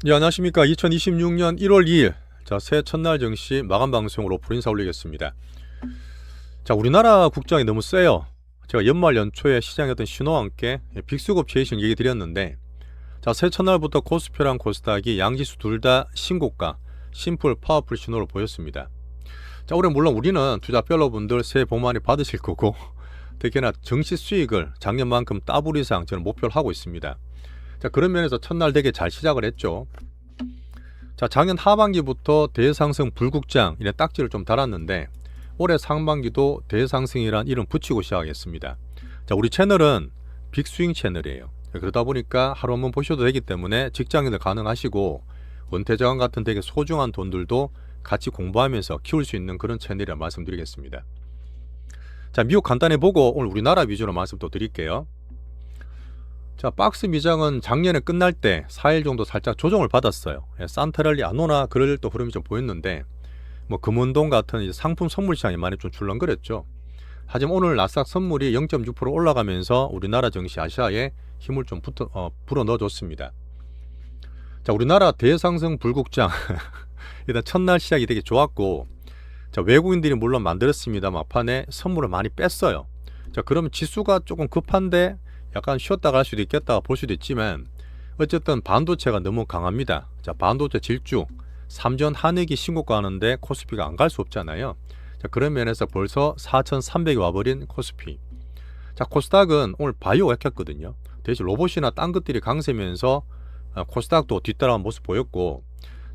예, 안녕하십니까. 2026년 1월 2일. 자, 새해 첫날 증시 마감 방송으로 풀 인사 올리겠습니다. 자, 우리나라 국장이 너무 세요. 제가 연말 연초에 시장에 어떤 신호와 함께 빅스급 제이션 얘기 드렸는데, 자, 새해 첫날부터 코스피랑 코스닥이 양지수 둘 다 신고가, 심플, 파워풀 신호를 보였습니다. 자, 올해 물론 우리는 투자 펠로분들 새해 복 많이 받으실 거고, 특히나 증시 수익을 작년만큼 더블 이상 저는 목표를 하고 있습니다. 자, 그런 면에서 첫날 되게 잘 시작을 했죠. 자, 작년 하반기부터 대상승 불국장 이런 딱지를 좀 달았는데 올해 상반기도 대상승이란 이름 붙이고 시작했습니다. 자, 우리 채널은 빅스윙 채널이에요. 그러다 보니까 하루 한번 보셔도 되기 때문에 직장인들 가능하시고 은퇴자금 같은 되게 소중한 돈들도 같이 공부하면서 키울 수 있는 그런 채널이라 말씀드리겠습니다. 자, 미국 간단히 보고 오늘 우리나라 위주로 말씀 또 드릴게요. 자, 박스 미장은 작년에 끝날 때 4일 정도 살짝 조정을 받았어요. 산타랠리 안 오나 그럴 또 흐름이 좀 보였는데 뭐 금운동 같은 이제 상품 선물 시장이 많이 좀 출렁거렸죠. 하지만 오늘 나스닥 선물이 0.6% 올라가면서 우리나라 증시 아시아에 힘을 좀 불어 넣어줬습니다. 자, 우리나라 대상승 불국장 일단 첫날 시작이 되게 좋았고, 자, 외국인들이 물론 만들었습니다. 막판에 선물을 많이 뺐어요. 자, 그러면 지수가 조금 급한데 약간 쉬었다 갈 수도 있겠다 볼 수도 있지만 어쨌든 반도체가 너무 강합니다. 자, 반도체 질주 3전 한익이 신고가 하는데 코스피가 안 갈 수 없잖아요. 자, 그런 면에서 벌써 4,300이 와버린 코스피. 자, 코스닥은 오늘 바이오가 약했거든요. 대신 로봇이나 딴 것들이 강세면서 코스닥도 뒤따라온 모습 보였고,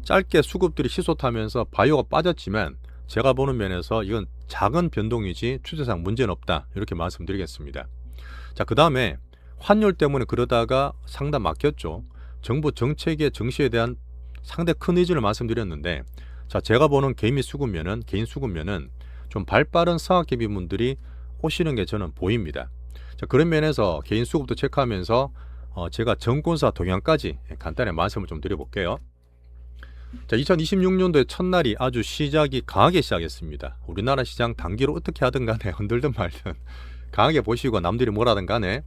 짧게 수급들이 희소타면서 바이오가 빠졌지만 제가 보는 면에서 이건 작은 변동이지 추세상 문제는 없다, 이렇게 말씀드리겠습니다. 자, 그 다음에 환율 때문에 그러다가 상당 막혔죠. 정부 정책의 증시에 대한 상대 큰 의지를 말씀드렸는데, 자, 제가 보는 개인 수급면은 좀 발빠른 성학개비분들이 오시는 게 저는 보입니다. 자, 그런 면에서 개인 수급도 체크하면서 제가 정권사 동향까지 간단히 말씀을 좀 드려볼게요. 자, 2026년도의 첫날이 아주 시작이 강하게 시작했습니다. 우리나라 시장 단기로 어떻게 하든 간에 흔들든 말든 강하게 보시고 남들이 뭐라든 간에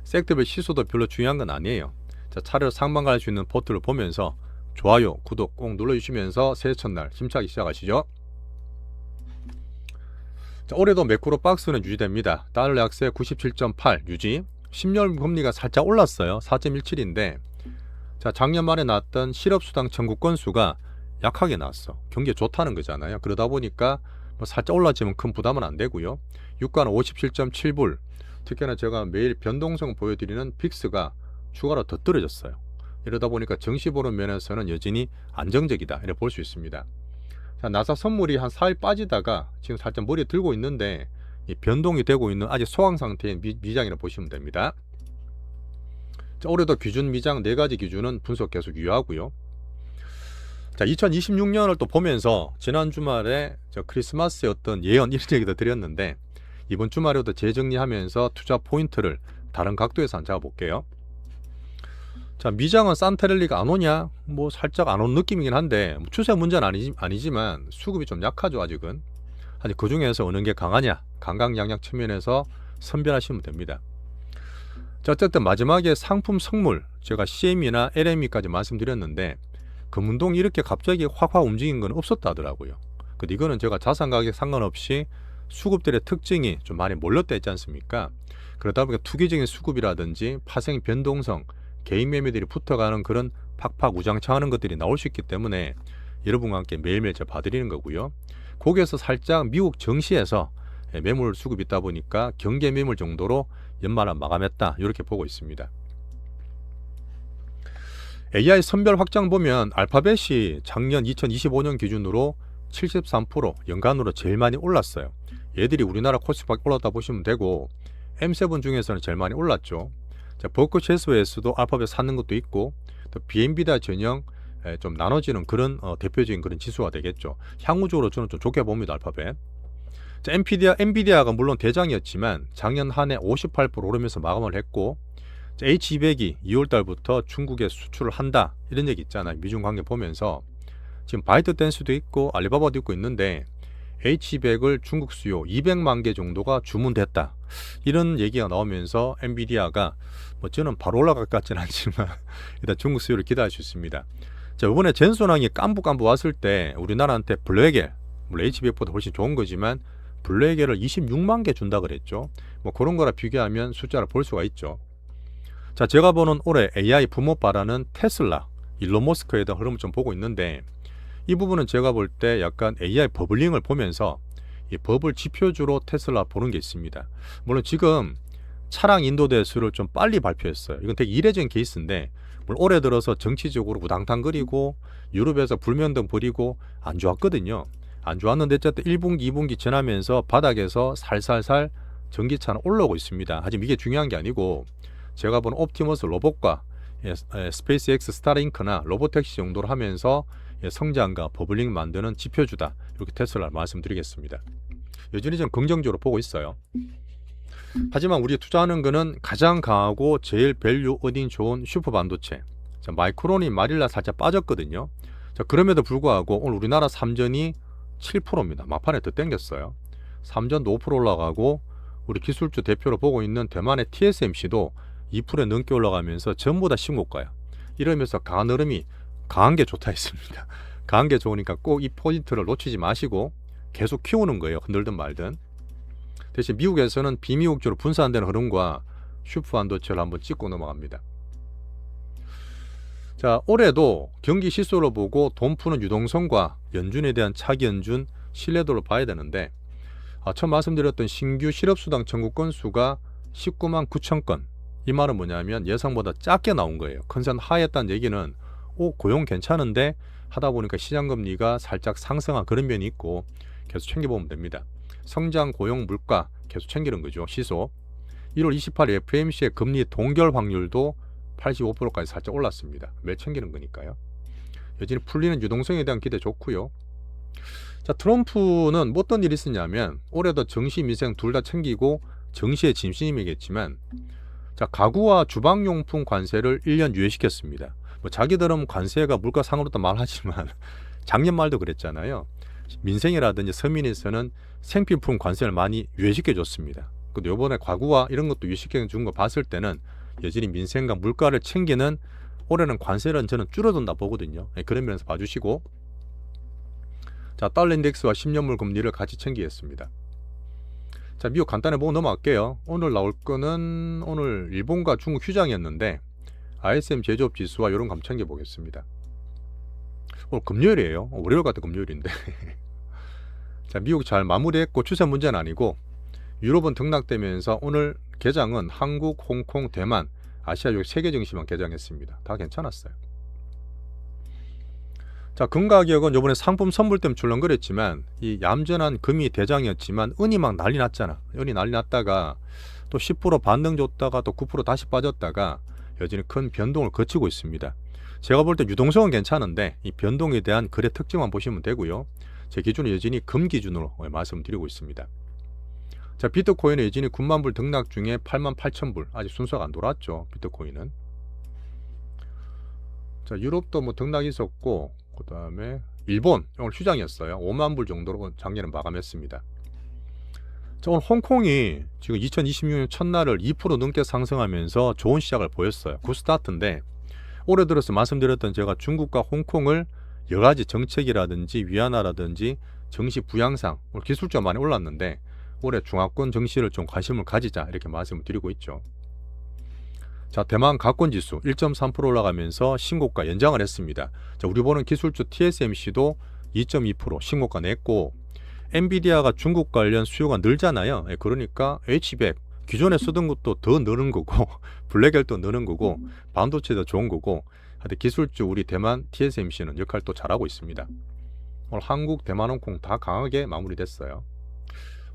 섹터별 시소도 별로 중요한 건 아니에요. 자, 차례로 상방 갈 수 있는 포트를 보면서 좋아요, 구독 꼭 눌러주시면서 새해 첫날 힘차게 시작하시죠. 자, 올해도 매크로 박스는 유지됩니다. 달러 약세 97.8 유지. 10년 금리가 살짝 올랐어요. 4.17인데 자, 작년 말에 나왔던 실업수당 청구 건수가 약하게 나왔어. 경기에 좋다는 거잖아요. 그러다 보니까 뭐 살짝 올랐지만 큰 부담은 안 되고요. 유가는 57.7불. 특히나 제가 매일 변동성 보여드리는 빅스가 추가로 더 떨어졌어요. 이러다 보니까 증시 보는 면에서는 여전히 안정적이다, 이렇게 볼 수 있습니다. 자, 나사 선물이 한 4일 빠지다가 지금 살짝 머리에 들고 있는데 이 변동이 되고 있는 아직 소강 상태의 미장이라 보시면 됩니다. 자, 올해도 기준 미장 4가지 기준은 분석 계속 유효하고요. 자, 2026년을 또 보면서 지난 주말에 저 크리스마스의 어떤 예언 이런 얘기도 드렸는데 이번 주말에도 재정리하면서 투자 포인트를 다른 각도에서 한번 잡아볼게요. 자, 미장은 산타랠리가 안 오냐? 뭐 살짝 안 온 느낌이긴 한데 뭐 추세 문제는 아니지만 수급이 좀 약하죠 아직은. 아니, 그 중에서 어느 게 강하냐? 강강약약 측면에서 선별하시면 됩니다. 자, 어쨌든 마지막에 상품 선물 제가 CME나 LME까지 말씀드렸는데 금운동이 이렇게 갑자기 확확 움직인 건 없었다 하더라고요. 근데 이거는 제가 자산 가격 상관없이 수급들의 특징이 좀 많이 몰렸다 했지 않습니까? 그러다 보니까 투기적인 수급이라든지 파생 변동성, 개인 매매들이 붙어가는 그런 팍팍 우장창하는 것들이 나올 수 있기 때문에 여러분과 함께 매일매일 제가 봐드리는 거고요. 거기에서 살짝 미국 증시에서 매물 수급이 있다 보니까 경계 매물 정도로 연말을 마감했다, 이렇게 보고 있습니다. AI 선별 확장 보면 알파벳이 작년 2025년 기준으로 73% 연간으로 제일 많이 올랐어요. 얘들이 우리나라 코스닥 올랐다 보시면 되고 M7 중에서는 제일 많이 올랐죠. 자, 버크셔스에서도 알파벳 사는 것도 있고 또 비엔비디아 전형 좀 나눠지는 그런 대표적인 그런 지수가 되겠죠. 향후적으로 저는 좀 좋게 봅니다, 알파벳. 자, 엔비디아가 물론 대장이었지만 작년 한 해 58% 오르면서 마감을 했고, 자, H200이 2월달부터 중국에 수출을 한다 이런 얘기 있잖아요. 미중 관계 보면서 지금 바이트댄스도 있고 알리바바도 있고 있는데 H200을 중국 수요 200만 개 정도가 주문됐다. 이런 얘기가 나오면서 엔비디아가 뭐 저는 바로 올라갈 것 같지는 않지만 일단 중국 수요를 기대할 수 있습니다. 자, 이번에 젠소낭이 깐부깐부 왔을 때 우리나라한테 블랙엘, 물론 HBF보다 훨씬 좋은 거지만 블랙엘을 26만 개 준다 그랬죠. 뭐 그런 거라 비교하면 숫자를 볼 수가 있죠. 자, 제가 보는 올해 AI 붐업바라는 테슬라, 일론 머스크에 대한 흐름을 좀 보고 있는데, 이 부분은 제가 볼 때 약간 AI 버블링을 보면서 이 버블 지표주로 테슬라 보는 게 있습니다. 물론 지금 차량 인도 대수를 좀 빨리 발표했어요. 이건 되게 이례적인 케이스인데, 물론 올해 들어서 정치적으로 우당탕거리고 유럽에서 불면등 부리고 안 좋았거든요. 안 좋았는데 어쨌든 1분기, 2분기 지나면서 바닥에서 살살살 전기차는 올라오고 있습니다. 하지만 이게 중요한 게 아니고, 제가 본 옵티머스 로봇과 스페이스X 스타링크나 로보택시 정도로 하면서 성장과 버블링 만드는 지표주다, 이렇게 테슬라를 말씀드리겠습니다. 여전히 좀 긍정적으로 보고 있어요. 하지만 우리 투자하는 거는 가장 강하고 제일 밸류 어딘 좋은 슈퍼 반도체. 자, 마이크론이 마릴라 살짝 빠졌거든요. 자, 그럼에도 불구하고 오늘 우리나라 삼전이 7%입니다. 막판에 더 땡겼어요. 삼전도 5% 올라가고, 우리 기술주 대표로 보고 있는 대만의 TSMC도 2% 넘게 올라가면서 전부 다 신고가요. 이러면서 강한 흐름이, 강한 게 좋다 했습니다. 강한 게 좋으니까 꼭 이 포인트를 놓치지 마시고 계속 키우는 거예요. 흔들든 말든. 대신 미국에서는 비미국주로 분산되는 흐름과 슈퍼 반도체를 한번 찍고 넘어갑니다. 자, 올해도 경기 시소를 보고 돈 푸는 유동성과 연준에 대한 차기 연준 신뢰도를 봐야 되는데, 처음 말씀드렸던 신규 실업수당 청구 건수가 19만 9천 건. 이 말은 뭐냐면 예상보다 작게 나온 거예요. 컨센 하였다는 얘기는 고용 괜찮은데 하다 보니까 시장금리가 살짝 상승한 그런 면이 있고, 계속 챙겨보면 됩니다. 성장, 고용, 물가 계속 챙기는 거죠. 시소. 1월 28일 FMC의 금리 동결 확률도 85%까지 살짝 올랐습니다. 매일 챙기는 거니까요. 여전히 풀리는 유동성에 대한 기대 좋고요. 자, 트럼프는 뭐 어떤 일이 있었냐면, 올해도 정시, 민생 둘 다 챙기고 정시의 진심이겠지만, 자, 가구와 주방용품 관세를 1년 유예시켰습니다. 뭐 자기들은 관세가 물가 상으로도 말하지만 작년 말도 그랬잖아요. 민생이라든지 서민에서는 생필품 관세를 많이 유예시켜줬습니다. 근데 이번에 가구와 이런 것도 유예시켜준 거 봤을 때는 여전히 민생과 물가를 챙기는, 올해는 관세는 저는 줄어든다 보거든요. 그런 면에서 봐주시고, 자, 달러 인덱스와 10년물 금리를 같이 챙기겠습니다. 자, 미국 간단히 보고 넘어갈게요. 오늘 나올 거는 오늘 일본과 중국 휴장이었는데 ISM 제조업 지수와 이런 거 한번 챙겨보겠습니다. 오늘 금요일이에요. 월요일 같은 금요일인데 자, 미국 잘 마무리했고 추세 문제는 아니고, 유럽은 등락되면서 오늘 개장은 한국, 홍콩, 대만, 아시아 요 3개 증시만 개장했습니다. 다 괜찮았어요. 자, 금 가격은 이번에 상품 선물 때문에 출렁거렸지만, 이 얌전한 금이 대장이었지만 은이 막 난리 났잖아. 은이 난리 났다가 또 10% 반등 줬다가 또 9% 다시 빠졌다가 여전히 큰 변동을 거치고 있습니다. 제가 볼 때 유동성은 괜찮은데 이 변동에 대한 거래 특징만 보시면 되고요. 제 기준은 여전히 금 기준으로 말씀드리고 있습니다. 자, 비트코인은 여전히 9만 불 등락 중에 8만 8천 불, 아직 순서가 안 돌았죠. 비트코인은. 자, 유럽도 뭐 등락이 있었고, 그 다음에 일본 오늘 휴장이었어요. 5만 불 정도로 작년에 마감했습니다. 자, 오늘 홍콩이 지금 2026년 첫날을 2% 넘게 상승하면서 좋은 시작을 보였어요. 굿스타트인데, 올해 들어서 말씀드렸던 제가 중국과 홍콩을 여러 가지 정책이라든지 위안화라든지 정시 부양상 오늘 기술주가 많이 올랐는데, 올해 중화권 정시를 좀 관심을 가지자, 이렇게 말씀을 드리고 있죠. 자, 대만 가권지수 1.3% 올라가면서 신고가 연장을 했습니다. 자, 우리 보는 기술주 TSMC도 2.2% 신고가 냈고, 엔비디아가 중국 관련 수요가 늘잖아요. 그러니까 H100 기존에 쓰던 것도 더 느는 거고 블랙엘도 느는 거고 반도체도 좋은 거고, 하여튼 기술주 우리 대만 TSMC는 역할 또 잘하고 있습니다. 오늘 한국, 대만, 홍콩 다 강하게 마무리됐어요.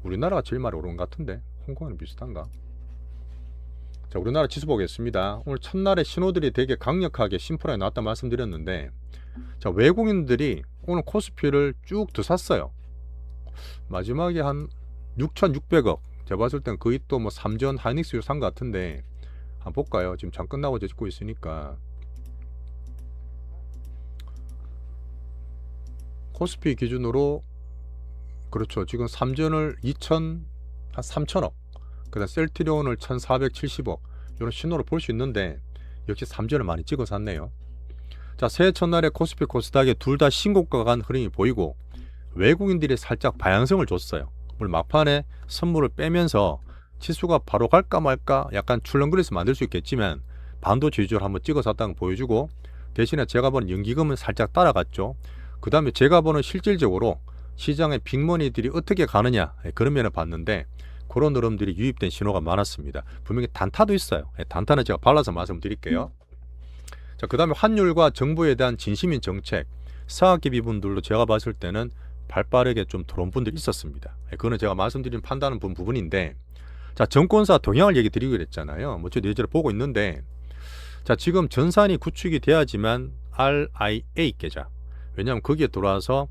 우리나라가 제일 많이 오른 것 같은데 홍콩은 비슷한가? 자, 우리나라 지수 보겠습니다. 오늘 첫날에 신호들이 되게 강력하게 심플하게 나왔다 말씀드렸는데, 자, 외국인들이 오늘 코스피를 쭉 더 샀어요. 마지막에 한 6,600억. 제가 봤을 땐 거의 또 뭐 삼전 하이닉스 산 것 같은데, 한번 볼까요? 지금 장 끝나고 찍고 있으니까. 코스피 기준으로 그렇죠. 지금 삼전을 3,000억. 그다음 셀트리온을 1470억 이런 신호를 볼 수 있는데 역시 3전을 많이 찍어 샀네요. 자, 새해 첫날에 코스피 코스닥에 둘 다 신고가 간 흐름이 보이고 외국인들이 살짝 방향성을 줬어요. 물론 막판에 선물을 빼면서 지수가 바로 갈까 말까 약간 출렁거려서 만들 수 있겠지만 반도체 위주로 한번 찍어 샀다는 거 보여주고, 대신에 제가 보는 연기금은 살짝 따라갔죠. 그 다음에 제가 보는 실질적으로 시장의 빅머니들이 어떻게 가느냐 그런 면을 봤는데 그런 흐름들이 유입된 신호가 많았습니다. 분명히 단타도 있어요. 단타는 제가 발라서 말씀드릴게요. 자, 그 다음에 환율과 정부에 대한 진심인 정책, 사학기비 분들도 제가 봤을 때는 발빠르게 좀 들어온 분들이 있었습니다. 그거는 제가 말씀드린 판단은 부분인데, 자, 정권사 동향을 얘기 드리기로 했잖아요. 뭐 저도 예전에 보고 있는데, 자, 지금 전산이 구축이 돼야지만 RIA 계좌, 왜냐하면 거기에 들어와서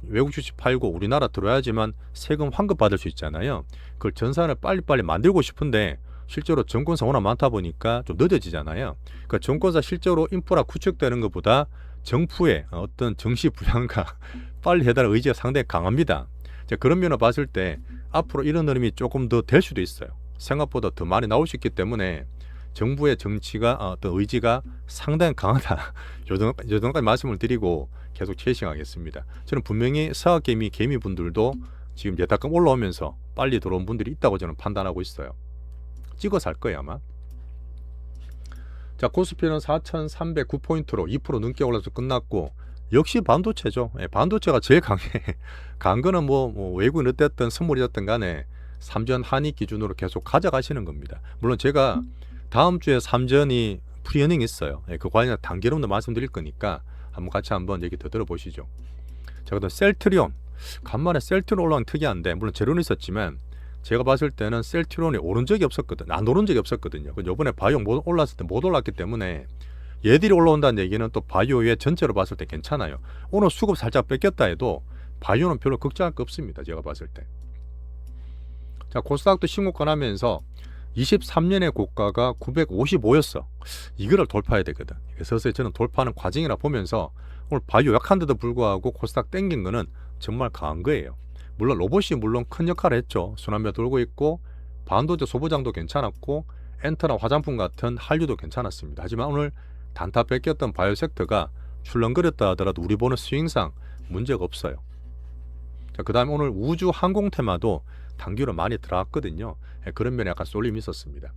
외국 주식 팔고 우리나라 들어와야지만 세금 환급 받을 수 있잖아요. 그걸 전산을 빨리빨리 만들고 싶은데 실제로 정권사 워낙 많다 보니까 좀 늦어지잖아요. 그러니까 정권사 실제로 인프라 구축되는 것보다 정부의 어떤 정시 부양과 빨리 해달라는 의지가 상당히 강합니다. 그런 면을 봤을 때 앞으로 이런 흐름이 조금 더 될 수도 있어요. 생각보다 더 많이 나올 수 있기 때문에 정부의 정치가 어떤 의지가 상당히 강하다. 요 정도까지 말씀을 드리고 계속 채싱하겠습니다. 저는 분명히 사학개미 개미분들도 지금 예탁금 올라오면서 빨리 들어온 분들이 있다고 저는 판단하고 있어요. 찍어 살 거예요 아마. 자, 코스피는 4,309포인트로 2% 넘게 올라서 끝났고, 역시 반도체죠. 반도체가 제일 강해. 간 거는 뭐 외국인 어땠든 선물이었든 간에 3전 한익 기준으로 계속 가져가시는 겁니다. 물론 제가 다음 주에 3전이 프리어닝 있어요. 그 관련 단계론도 말씀드릴 거니까 한번 얘기 더 들어보시죠. 자, 그다음 셀트리온. 간만에 셀트리온 올라온 특이한데, 물론 제로는 있었지만 제가 봤을 때는 셀트리온이 오른 적이 없었거든. 안 오른 적이 없었거든요. 이번에 바이오 올랐을 때 못 올랐기 때문에 얘들이 올라온다는 얘기는 또 바이오의 전체로 봤을 때 괜찮아요. 오늘 수급 살짝 뺏겼다 해도 바이오는 별로 걱정할 거 없습니다. 제가 봤을 때. 자, 코스닥도 신고가 나면서 23년의 고가가 955였어. 이거를 돌파해야 되거든. 그래서 저는 돌파하는 과정이라 보면서 오늘 바이오 약한데도 불구하고 코스닥 땡긴 거는 정말 강한 거예요. 물론 로봇이 큰 역할을 했죠. 순환매 돌고 있고 반도체 소부장도 괜찮았고 엔터나 화장품 같은 한류도 괜찮았습니다. 하지만 오늘 단타 뺏겼던 바이오 섹터가 출렁거렸다 하더라도 우리 보는 스윙상 문제가 없어요. 자, 그 다음에 오늘 우주 항공 테마도 단기로 많이 들어왔거든요. 그런 면에 약간 쏠림이 있었습니다.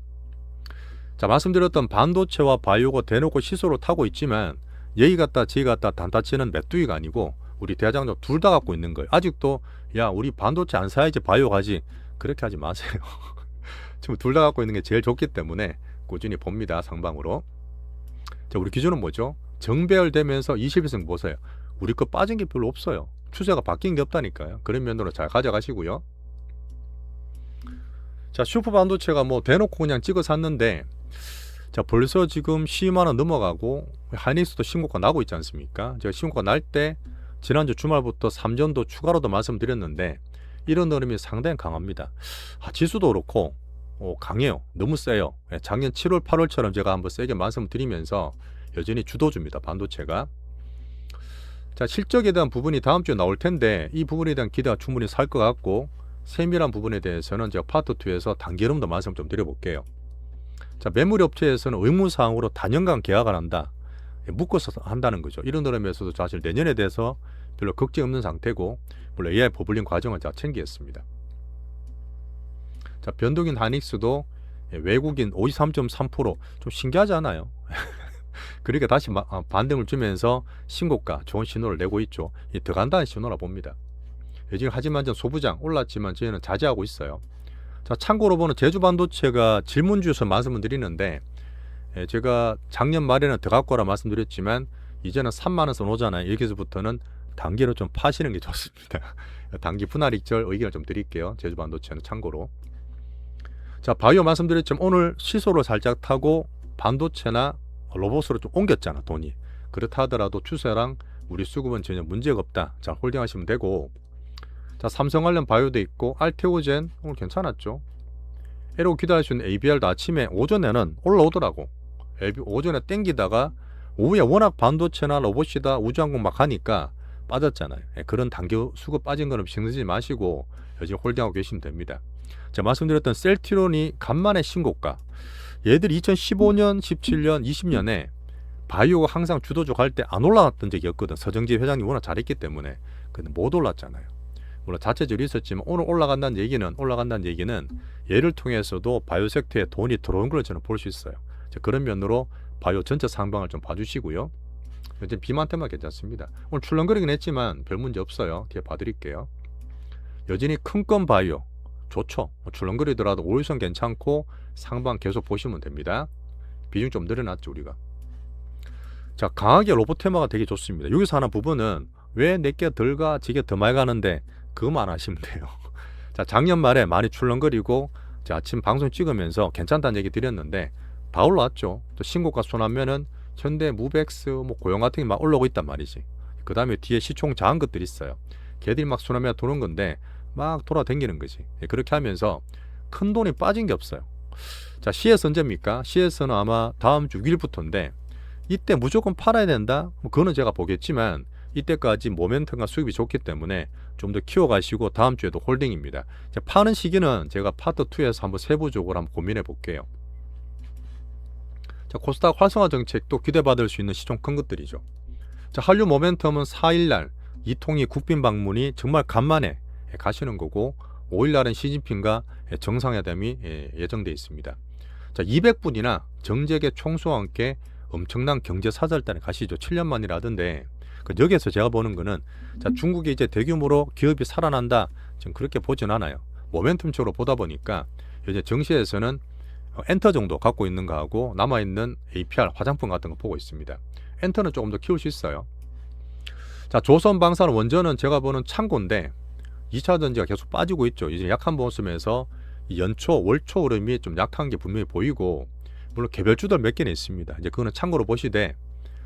자, 말씀드렸던 반도체와 바이오가 대놓고 시소로 타고 있지만 얘기 같다 저기 같다 단타 치는 메뚜기가 아니고 우리 대장정 둘 다 갖고 있는 거예요. 아직도 야 우리 반도체 안 사야지 바이오 가지, 그렇게 하지 마세요. 지금 둘 다 갖고 있는 게 제일 좋기 때문에 꾸준히 봅니다. 상방으로. 자, 우리 기준은 뭐죠? 정배열되면서 21승 보세요. 우리 거 빠진 게 별로 없어요. 추세가 바뀐 게 없다니까요. 그런 면으로 잘 가져가시고요. 자, 슈퍼 반도체가 대놓고 그냥 찍어 샀는데, 자, 벌써 지금 12만원 넘어가고 하이닉스도 신고가 나고 있지 않습니까? 제가 신고가 날 때 지난주 주말부터 3전도 추가로도 말씀드렸는데 이런 흐름이 상당히 강합니다. 지수도 그렇고 강해요. 너무 세요. 작년 7월 8월처럼 제가 한번 세게 말씀드리면서 여전히 주도주입니다. 반도체가. 자, 실적에 대한 부분이 다음 주에 나올 텐데 이 부분에 대한 기대가 충분히 살 것 같고, 세밀한 부분에 대해서는 제가 파트 2에서 단계론도 말씀 좀 드려볼게요. 자, 매물 업체에서는 의무사항으로 단연간 계약을 한다. 묶어서 한다는 거죠. 이런 흐름에서도 사실 내년에 대해서 별로 걱정 없는 상태고, 물론 AI 버블링 과정을 제가 챙기겠습니다. 자, 변동인 하닉스도 외국인 53.3% 좀 신기하지 않아요? 그러니까 다시 반등을 주면서 신고가 좋은 신호를 내고 있죠. 더 간다는 신호라 봅니다. 지금 하지만 전 소부장 올랐지만 저희는 자제하고 있어요. 자, 참고로 보는 제주반도체가 질문주에서 말씀을 드리는데, 제가 작년 말에는 더 갖고 라 말씀드렸지만 이제는 3만원선 오잖아요. 여기서부터는 단기로 좀 파시는 게 좋습니다. 단기 분할익절 의견을 좀 드릴게요. 제주반도체는 참고로. 자, 바이오 말씀드렸지만 오늘 시소를 살짝 타고 반도체나 로봇으로 좀 옮겼잖아, 돈이. 그렇다 하더라도 추세랑 우리 수급은 전혀 문제가 없다. 자, 홀딩하시면 되고. 자, 삼성 관련 바이오도 있고 알테오젠 오늘 괜찮았죠. 에로 기다릴 수 있는 ABR도 아침에 오전에는 올라오더라고. 오전에 땡기다가 오후에 워낙 반도체나 로봇이다 우주항공 막 하니까 빠졌잖아요. 그런 단기 수급 빠진 거는 신경 쓰지 마시고 여전히 홀딩하고 계시면 됩니다. 제가 말씀드렸던 셀트리온이 간만에 신고가. 얘들이 2015년, 17년, 20년에 바이오가 항상 주도적 할 때 안 올라갔던 적이 없거든. 서정지 회장님 워낙 잘했기 때문에. 근데 못 올랐잖아요. 물론 자체적으로 있었지만 오늘 올라간다는 얘기는 얘를 통해서도 바이오 섹터에 돈이 들어온 걸 저는 볼 수 있어요. 그런 면으로 바이오 전체 상방을 좀 봐주시고요. 이제 비만테만 괜찮습니다. 오늘 출렁거리긴 했지만 별 문제 없어요. 뒤에 봐드릴게요. 여전히 큰 건 바이오 좋죠. 출렁거리더라도 5일선 괜찮고 상방 계속 보시면 됩니다. 비중 좀 늘어났죠 우리가. 자, 강하게 로보테마가 되게 좋습니다. 여기서 하나 부분은 왜 내게 덜 가, 지게 더 많이 가는데 그것만 하시면 돼요. 자, 작년 말에 많이 출렁거리고 아침 방송 찍으면서 괜찮다는 얘기 드렸는데 다 올라왔죠. 또 신고가 손하면은 현대, 무백스, 뭐 고용 같은 게 막 올라오고 있단 말이지. 그 다음에 뒤에 시총 작은 것들이 있어요. 걔들이 막 손하면 도는 건데 막 돌아다니는 거지. 그렇게 하면서 큰 돈이 빠진 게 없어요. 자, CS 언제입니까? CS는 아마 다음 주 6일부터인데 이때 무조건 팔아야 된다? 뭐 그거는 제가 보겠지만 이때까지 모멘텀과 수입이 좋기 때문에 좀 더 키워가시고 다음 주에도 홀딩입니다. 자, 파는 시기는 제가 파트 2에서 한번 세부적으로 한번 고민해 볼게요. 자, 코스닥 활성화 정책도 기대받을 수 있는 시총 큰 것들이죠. 자, 한류 모멘텀은 4일날 이통희 국빈 방문이 정말 간만에 가시는 거고 5일날은 시진핑과 정상회담이 예정되어 있습니다. 자, 200분이나 정재계 총수와 함께 엄청난 경제 사절단에 가시죠. 7년 만이라던데 여기에서 제가 보는 거는 자, 중국이 이제 대규모로 기업이 살아난다. 지금 그렇게 보진 않아요. 모멘텀적으로 보다 보니까 이제 정시에서는 엔터 정도 갖고 있는 거하고 남아있는 APR 화장품 같은 거 보고 있습니다. 엔터는 조금 더 키울 수 있어요. 자, 조선방사는 원전은 제가 보는 창고인데 2차 전지가 계속 빠지고 있죠. 이제 약한 모습에서 연초, 월초 흐름이 좀 약한 게 분명히 보이고 물론 개별주들 몇 개는 있습니다. 이제 그거는 참고로 보시되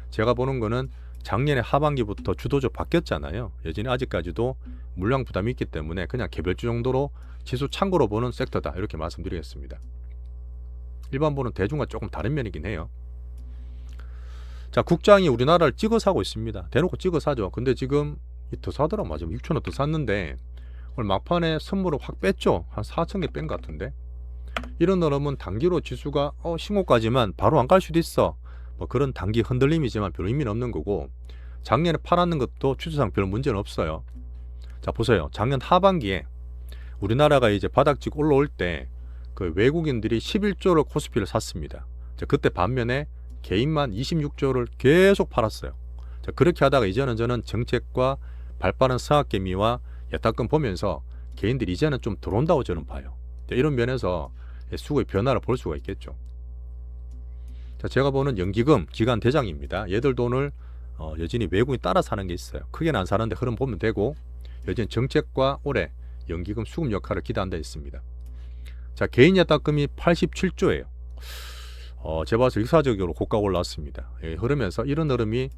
제가 보는 거는 작년에 하반기부터 주도적 바뀌었잖아요. 여전히 아직까지도 물량 부담이 있기 때문에 그냥 개별주 정도로 지수 참고로 보는 섹터다. 이렇게 말씀드리겠습니다. 일반 보는 대중과 조금 다른 면이긴 해요. 자, 국장이 우리나라를 찍어 사고 있습니다. 대놓고 찍어 사죠. 근데 지금 더 사더라. 맞아. 6,000원 더 샀는데 오늘 막판에 선물을 확 뺐죠. 한 4,000개 뺀 것 같은데. 이런 흐름은 단기로 지수가 신고까지만 바로 안 갈 수도 있어. 뭐 그런 단기 흔들림이지만 별 의미는 없는 거고 작년에 팔았는 것도 추세상 별 문제는 없어요. 자, 보세요. 작년 하반기에 우리나라가 이제 바닥지고 올라올 때 그 외국인들이 11조를 코스피를 샀습니다. 자, 그때 반면에 개인만 26조를 계속 팔았어요. 자, 그렇게 하다가 이제는 저는 정책과 발빠른 성학개미와 예탁금 보면서 개인들이 이제는 좀 들어온다고 저는 봐요. 자, 이런 면에서 수급의 변화를 볼 수가 있겠죠. 자, 제가 보는 연기금 기관 대장입니다. 얘들 돈을 여전히 외국인이 따라 사는 게 있어요. 크게는 안 사는데 흐름 보면 되고 여전히 정책과 올해 연기금 수급 역할을 기대한다 했습니다. 자, 개인 예탁금이 87조예요. 제가 봐서 역사적으로 고가가 올라왔습니다. 흐르면서 이런 흐름이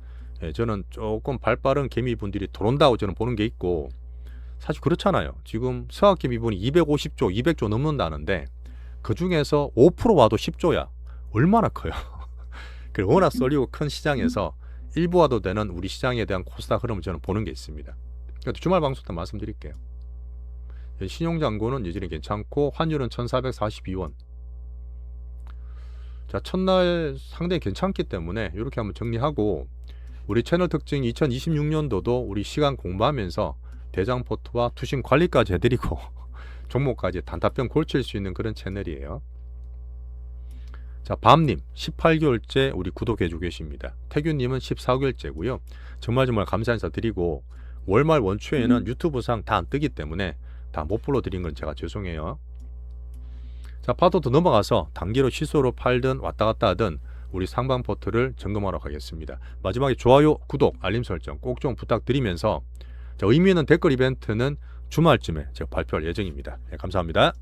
저는 조금 발빠른 개미분들이 들어온다고 저는 보는 게 있고 사실 그렇잖아요. 지금 서학개미분이 250조, 200조 넘는다는데 그 중에서 5% 와도 10조야. 얼마나 커요. 워낙 쏠리고 큰 시장에서 일부 와도 되는 우리 시장에 대한 코스닥 흐름을 저는 보는 게 있습니다. 주말 방송 때 말씀드릴게요. 신용잔고는 여전히 괜찮고 환율은 1442원. 자, 첫날 상당히 괜찮기 때문에 이렇게 한번 정리하고 우리 채널 특징이 2026년도도 우리 시간 공부하면서 대장포트와 투신 관리까지 해드리고 종목까지 단타병 골칠 수 있는 그런 채널이에요. 자, 밤님 18개월째 우리 구독해주고 계십니다. 태균님은 14개월째고요. 정말 감사 인사 드리고 월말 원초에는 유튜브상 다 안 뜨기 때문에 다 못 불러드린 건 제가 죄송해요. 자, 파도 더 넘어가서 단기로 시소로 팔든 왔다 갔다 하든 우리 상방 포트를 점검하러 가겠습니다. 마지막에 좋아요, 구독, 알림 설정 꼭 좀 부탁드리면서 자, 의미 있는 댓글 이벤트는 주말쯤에 제가 발표할 예정입니다. 네, 감사합니다.